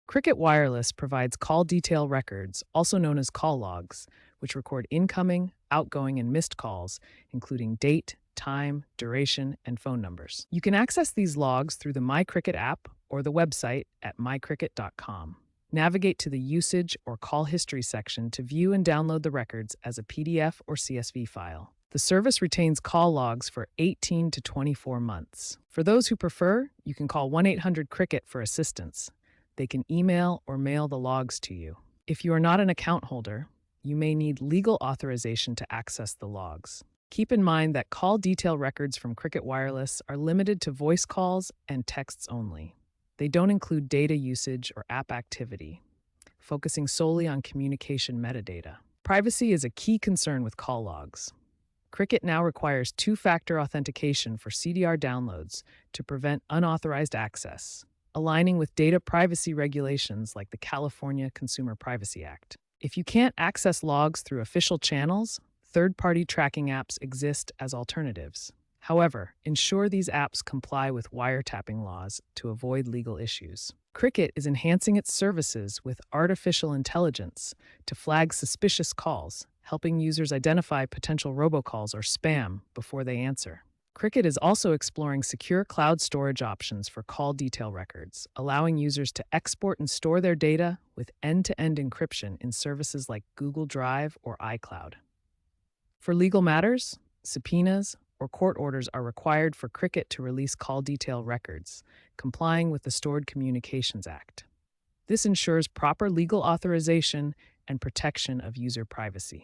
Cricket Wireless provides call detail records, also known as call logs, which record incoming, outgoing, and missed calls, including date, time, duration, and phone numbers. You can access these logs through the MyCricket app or the website at mycricket.com. Navigate to the Usage or Call History section to view and download the records as a PDF or CSV file. The service retains call logs for 18 to 24 months. For those who prefer, you can call 1-800-CRICKET for assistance. They can email or mail the logs to you. If you are not an account holder, you may need legal authorization to access the logs. Keep in mind that call detail records from Cricket Wireless are limited to voice calls and texts only. They don't include data usage or app activity, focusing solely on communication metadata. Privacy is a key concern with call logs. Cricket now requires two-factor authentication for CDR downloads to prevent unauthorized access, aligning with data privacy regulations like the California Consumer Privacy Act. If you can't access logs through official channels, third-party tracking apps exist as alternatives. However, ensure these apps comply with wiretapping laws to avoid legal issues. Cricket is enhancing its services with artificial intelligence to flag suspicious calls, helping users identify potential robocalls or spam before they answer. Cricket is also exploring secure cloud storage options for call detail records, allowing users to export and store their data with end-to-end encryption in services like Google Drive or iCloud. For legal matters, subpoenas, or court orders are required for Cricket to release call detail records, complying with the Stored Communications Act. This ensures proper legal authorization and protection of user privacy.